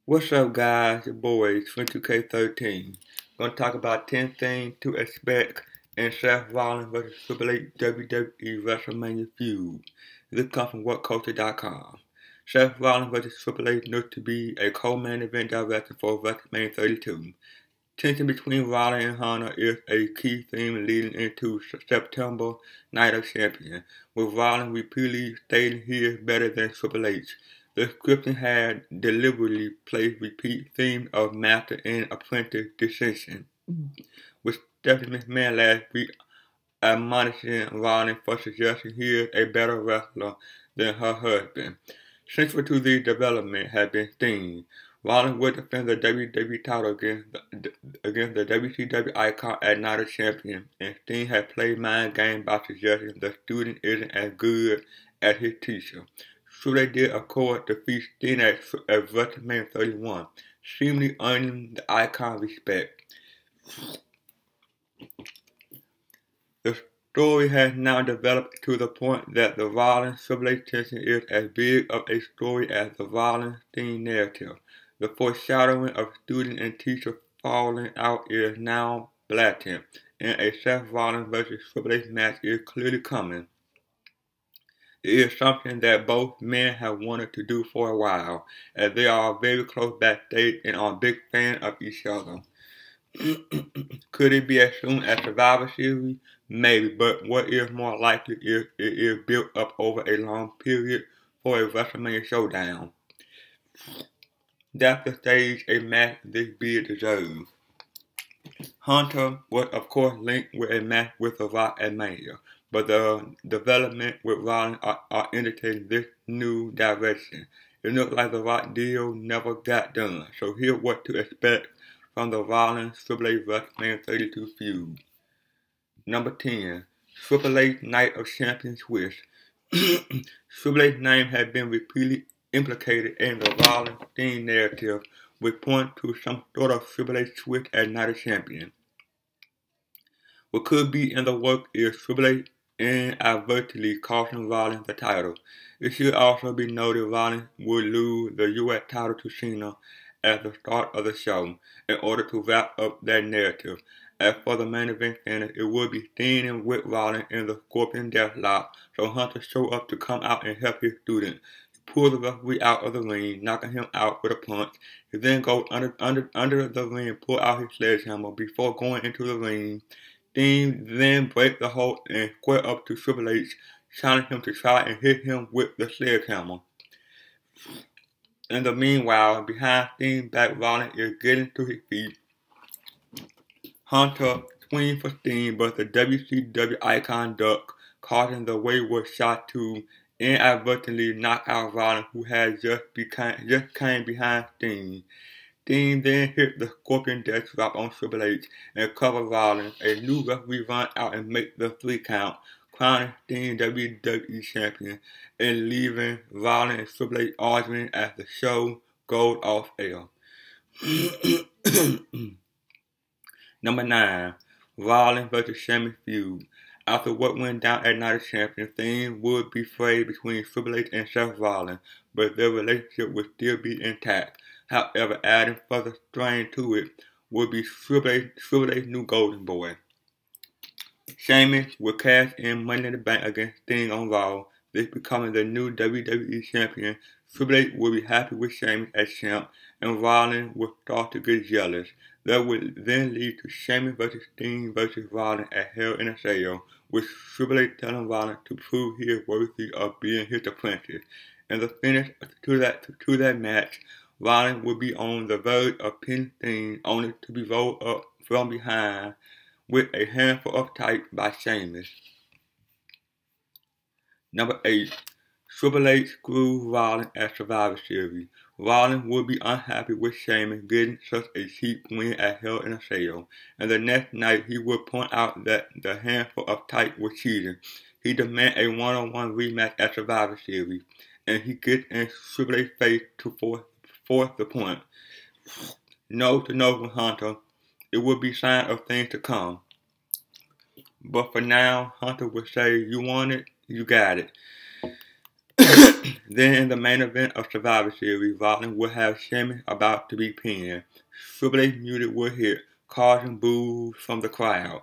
What's up, guys? Your boy, 22K13. Gonna talk about 10 things to expect in Seth Rollins vs. Triple H WWE WrestleMania Feud. This comes from WhatCulture.com. Seth Rollins vs. Triple H looks to be a co-main event director for WrestleMania 32. Tension between Rollins and Hunter is a key theme leading into September Night of Champions, with Rollins repeatedly stating he is better than Triple H. The scripting had deliberately placed repeat themes of master and apprentice dissension, with Stephanie McMahon last week admonishing Rollins for suggesting he is a better wrestler than her husband. Central to the development has been Sting. Rollins would defend the WWE title against the WCW icon at Night of Champions, and Sting has played mind games by suggesting the student isn't as good as his teacher. So they did, of course, defeat Sting at WrestleMania 31, seemingly earning the icon respect. The story has now developed to the point that the Rollins-Triple H tension is as big of a story as the Rollins-Sting narrative. The foreshadowing of student and teacher falling out is now blatant, and a Seth Rollins vs. Triple H match is clearly coming. It is something that both men have wanted to do for a while, as they are very close backstage and are big fans of each other. Could it be as soon as Survivor Series? Maybe, but what is more likely is it is built up over a long period for a WrestleMania showdown. That's the stage a match this big deserves. Hunter was of course linked with a match with The Rock at Mania, but the development with Rollins are indicating this new direction. It looks like the Rock deal never got done, so here's what to expect from the Rollins-Triple H WrestleMania 32 feud. Number 10. Triple H Night of Champions twist. Triple H's name has been repeatedly implicated in the Rollins-Sting narrative, which points to some sort of Triple H twist at Night of Champions. What could be in the works is Triple H inadvertently costing Rollins the title. It should also be noted Rollins would lose the U.S. title to Cena at the start of the show in order to wrap up that narrative. As for the main event finish, it would be Sting and Whit Rollins in the Scorpion Deathlock, so Hunter showed up to come out and help his student. He pulls the referee out of the ring, knocking him out with a punch. He then goes under the ring and pulls out his sledgehammer before going into the ring. Sting then breaks the hold and square up to Triple H, challenging him to try and hit him with the sledgehammer. In the meanwhile, behind Sting's back, Rollins is getting to his feet. Hunter swings for Sting, but the WCW icon duck, causing the wayward shot to inadvertently knock out Rollins, who had just came behind Sting. Sting then hit the Scorpion Death Drop on Triple H and covered Rollins. A new referee runs out and makes the 3 count, crowning Sting WWE Champion and leaving Rollins and Triple H arguing as the show goes off air. Number 9. Rollins vs. Sheamus feud. After what went down at Night of Champions, things would be frayed between Triple H and Seth Rollins, but their relationship would still be intact. However, adding further strain to it would be Triple H's new golden boy. Sheamus will cash in Money in the Bank against Sting on Raw, this becoming the new WWE champion. Triple H will be happy with Sheamus as champ, and Rollins will start to get jealous. That would then lead to Sheamus vs. Sting vs. Rollins at Hell in a Cell, with Triple H telling Rollins to prove he is worthy of being his apprentice. In the finish to that match, Rollins will be on the verge of pinning Sting, only to be rolled up from behind with a handful of tight by Sheamus. Number 8. Triple H screws Rollins at Survivor Series. Rollins would be unhappy with Sheamus getting such a cheap win at Hell in a Cell, and the next night he would point out that the handful of tight was cheating. He demands a one-on-one rematch at Survivor Series, and he gets in Triple H's face to force the point. Nose to nose with Hunter, it would be sign of things to come. But for now, Hunter would say, "You want it, you got it." Then in the main event of Survivor Series, Rollins would have Sheamus about to be pinned. Triple H music would hit, causing boos from the crowd.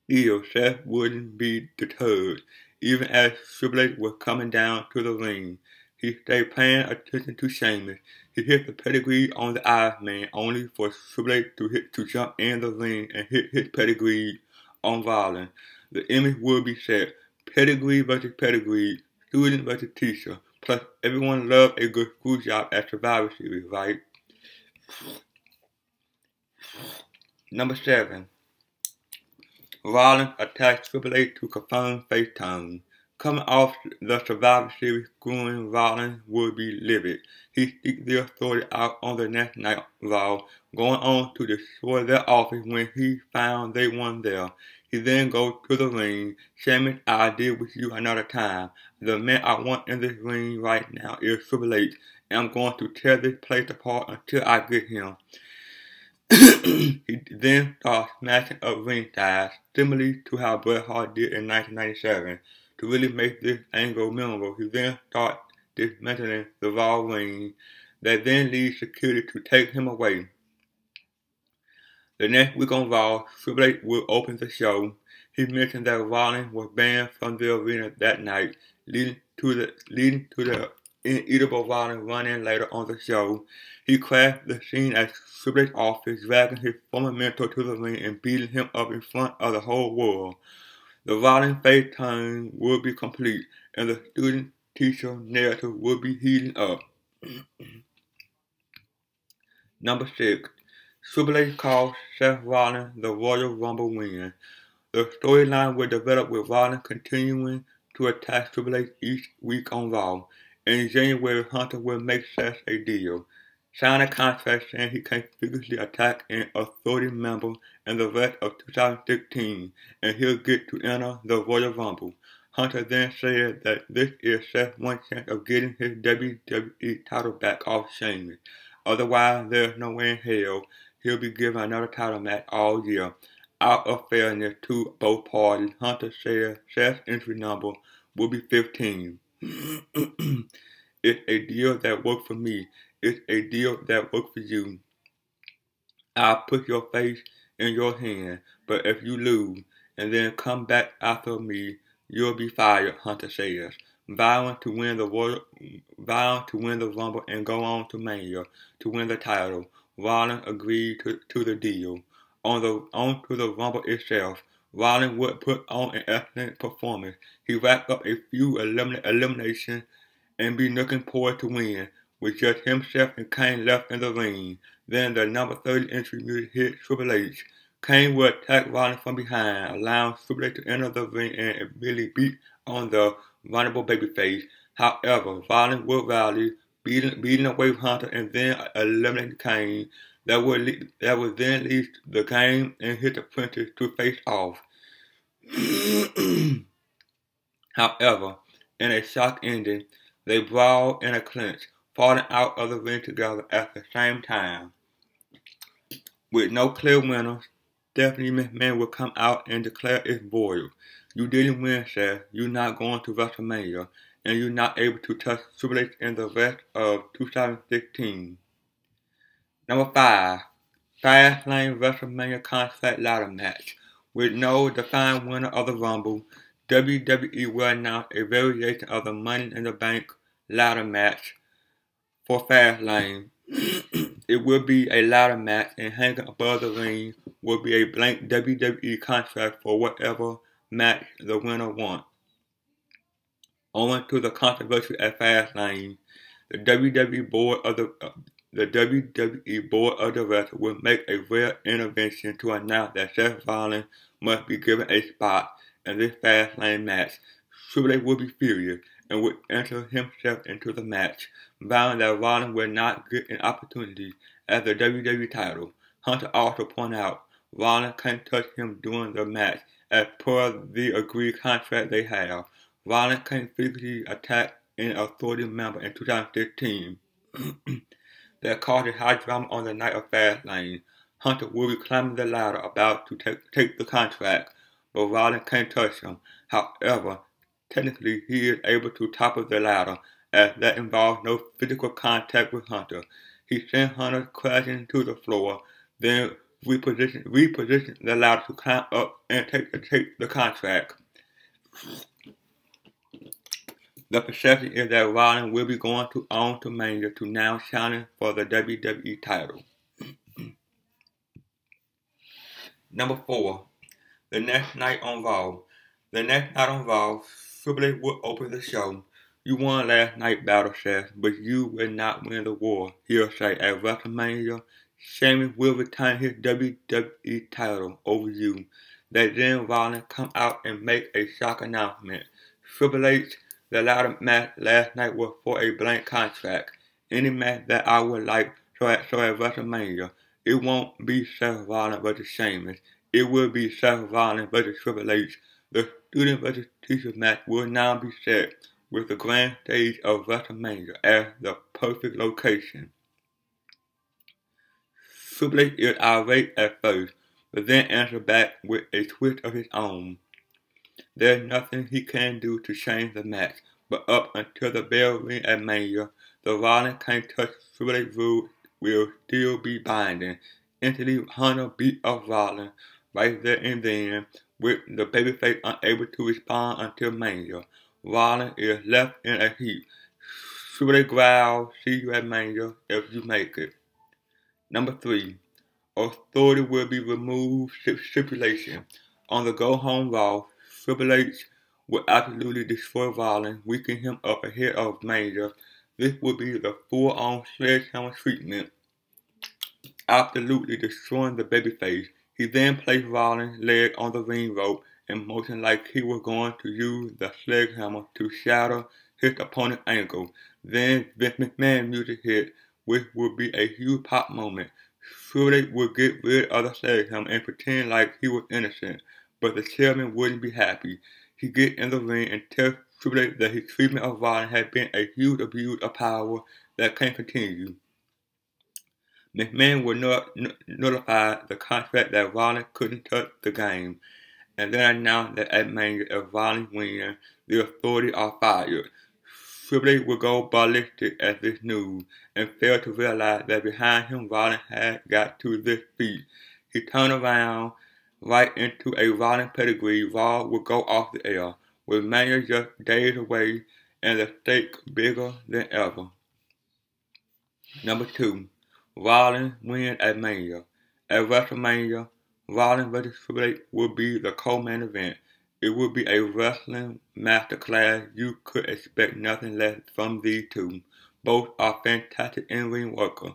Still, Seth wouldn't be deterred. Even as Triple H was coming down to the ring, he stayed paying attention to Sheamus. He hit the pedigree on the Iceman, only for Triple H to jump in the ring and hit his pedigree on Rollins. The image would be set: pedigree versus pedigree, student versus teacher. Plus, everyone loved a good screw job at Survivor Series, right? Number 7. Rollins attacked Triple H to confirm face turn. Coming off the Survivor Series screwing, Rollins would be livid. He seeked the authority out on the next night Raw, going on to destroy their office when he found they weren't there. He then goes to the ring. Sheamus, I'll deal with you another time. The man I want in this ring right now is Triple H, and I'm going to tear this place apart until I get him. He then starts smashing up ringside, similarly to how Bret Hart did in 1997. To really make this angle memorable, he then starts dismantling the Raw ring, that then leads security to take him away. The next week on Raw, Triple H will open the show. He mentioned that Rollins was banned from the arena that night, leading to the ineatable Rollins run-in later on the show. He crashed the scene at Triple H's office, dragging his former mentor to the ring and beating him up in front of the whole world. The Rollins face turn would be complete, and the student-teacher narrative would be heating up. Number 6. Triple H calls Seth Rollins the Royal Rumble winner. The storyline will develop with Rollins continuing to attack Triple H each week on Raw. In January, Hunter will make Seth a deal. Sign a contract saying he can physically attack an authority member in the rest of 2016, and he'll get to enter the Royal Rumble. Hunter then said that this is Seth's one chance of getting his WWE title back off Sheamus. Otherwise, there's no way in hell he'll be given another title match all year. Out of fairness to both parties, Hunter said Seth's entry number will be 15. It's a deal that worked for me. It's a deal that worked for you. I'll put your face in your hand, but if you lose and then come back after me, you'll be fired, Hunter says. Vowing to win the Rumble and go on to Mania to win the title, Rollins agreed to the deal. On to the Rumble itself, Rollins would put on an excellent performance. He racked up a few eliminations and be looking forward to win, with just himself and Kane left in the ring. Then the number 30 entry music hit Triple H. Kane would attack Rollins from behind, allowing Triple H to enter the ring and really beat on the vulnerable babyface. However, Rollins would rally, beating away Hunter and then eliminating Kane. That would then lead the game and hit the Princess to face off. However, in a shock ending, they brawled in a clinch, falling out of the ring together at the same time. With no clear winner, Stephanie McMahon will come out and declare it's void. You didn't win, Seth. You're not going to WrestleMania, and you're not able to touch Triple H in the rest of 2016. Number 5. Fastlane WrestleMania contract ladder match. With no defined winner of the Rumble, WWE will announce a variation of the Money in the Bank ladder match for Fastlane. It will be a ladder match, and hanging above the ring will be a blank WWE contract for whatever match the winner wants. Owing to the controversy at Fastlane, the WWE Board of Directors will make a rare intervention to announce that Seth Rollins must be given a spot in this Fastlane match. Triple H will be furious and would enter himself into the match, vowing that Rollins will not get an opportunity at the WWE title. Hunter also pointed out Rollins can't touch him during the match as per the agreed contract they have. Rollins can't physically attack an authority member in 2016. That caused a high drama on the night of Fastlane. Hunter will be climbing the ladder about to take the contract, but Rollins can't touch him. However, technically he is able to topple the ladder, as that involves no physical contact with Hunter. He sends Hunter crashing to the floor, then reposition the ladder to climb up and take the contract. The perception is that Rollins will be going on to Mania to now challenge for the WWE title. Number 4. The next night on Raw. The next night on Raw, Triple H will open the show. You won last night's battle, Seth, but you will not win the war, he'll say at WrestleMania. Sheamus will retain his WWE title over you. Then Rollins come out and make a shock announcement. Triple H, the ladder match last night was for a blank contract. Any match that I would like, so at WrestleMania, it won't be Seth Rollins versus Sheamus. It will be Seth Rollins versus Triple H. The student versus teacher match will now be set with the grand stage of WrestleMania as the perfect location. Triple H is irate at first, but then answers back with a twist of his own. There's nothing he can do to change the match, but up until the bell rings at Mania, the Rollins can't touch Triple H rule will still be binding. Instantly, Hunter beat up Rollins right there and then, with the babyface unable to respond until Mania. Rollins is left in a heap. Triple H growls, "See you at Mania if you make it." Number 3. Authority will be removed stipulation. On the Go Home Raw, Triple H will absolutely destroy Rollins, weaken him up ahead of Mania. This will be the full-on sledgehammer treatment, absolutely destroying the babyface. He then placed Rollins' leg on the ring rope and motioned like he was going to use the sledgehammer to shatter his opponent's ankle. Then Vince McMahon music hit, which would be a huge pop moment. Triple H would get rid of the sledgehammer and pretend like he was innocent, but the chairman wouldn't be happy. He gets in the ring and tells Triple H that his treatment of Rollins had been a huge abuse of power that can't continue. McMahon would notify the contract that Rollins couldn't touch the game, and then announced that at Mania, if Rollins wins, the Authority are fired. Triple H would go ballistic at this news and fail to realize that behind him Rollins had got to this feat. He turned around right into a Rollins pedigree. Raw would go off the air, with Mania just days away and the stakes bigger than ever. Number 2. Rollins wins at Mania. At WrestleMania, Rollins vs. Triple H will be the co-main event. It will be a wrestling masterclass. You could expect nothing less from these two. Both are fantastic in-ring workers.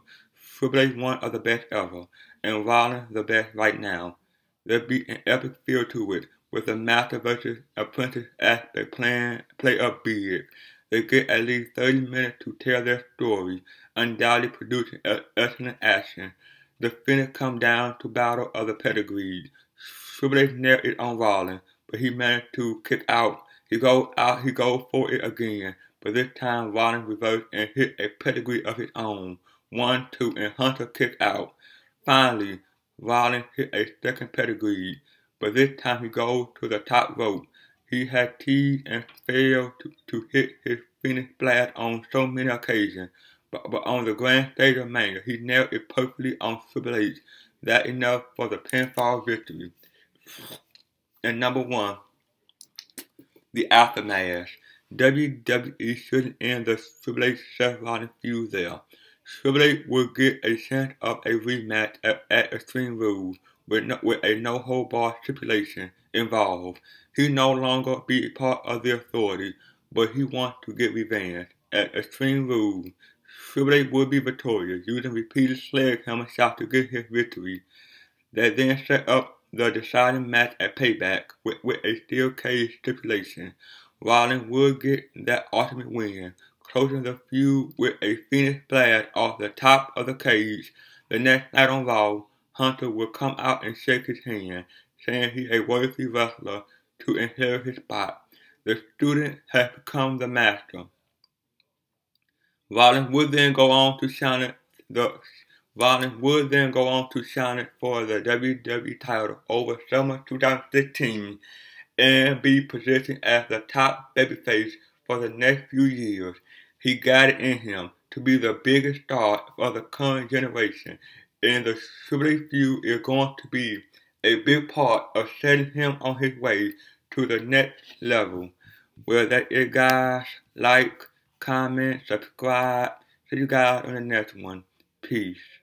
Triple H one of the best ever, and Rollins the best right now. There'll be an epic feel to it, with the master versus apprentice aspect play up big. They get at least 30 minutes to tell their story, undoubtedly producing excellent action. The finish comes down to battle of the pedigrees. Triple H nailed it on Rollins, but he managed to kick out. He goes for it again, but this time Rollins reversed and hit a pedigree of his own. 1, 2, and Hunter kicked out. Finally, Rollins hit a second pedigree, but this time he goes to the top rope. He had teased and failed to hit his finish blast on so many occasions, but on the grand stage of Mania, he nailed it perfectly on Triple H. That enough for the pinfall victory. And number 1, the aftermath. WWE shouldn't end the Triple H Seth Rollins feud there. Triple H will get a chance of a rematch at Extreme Rules with a no-hold-bar stipulation involved. He no longer be part of the Authority, but he wants to get revenge. At Extreme Rules, Triple H will be victorious, using repeated sledgehammer shots to get his victory. They then set up the deciding match at Payback with a steel cage stipulation. Rollins will get that ultimate win, closing the feud with a Phoenix blast off the top of the cage. The next night on Raw, Hunter will come out and shake his hand, saying he's a worthy wrestler to inherit his spot. The student has become the master. Rollins would then go on to shine it for the WWE title over summer 2016 and be positioned as the top babyface for the next few years. He got it in him to be the biggest star of the current generation, and the Celebrity Feud is going to be a big part of setting him on his way to the next level. Well, that is, guys. Like, comment, subscribe. See you guys on the next one. Peace.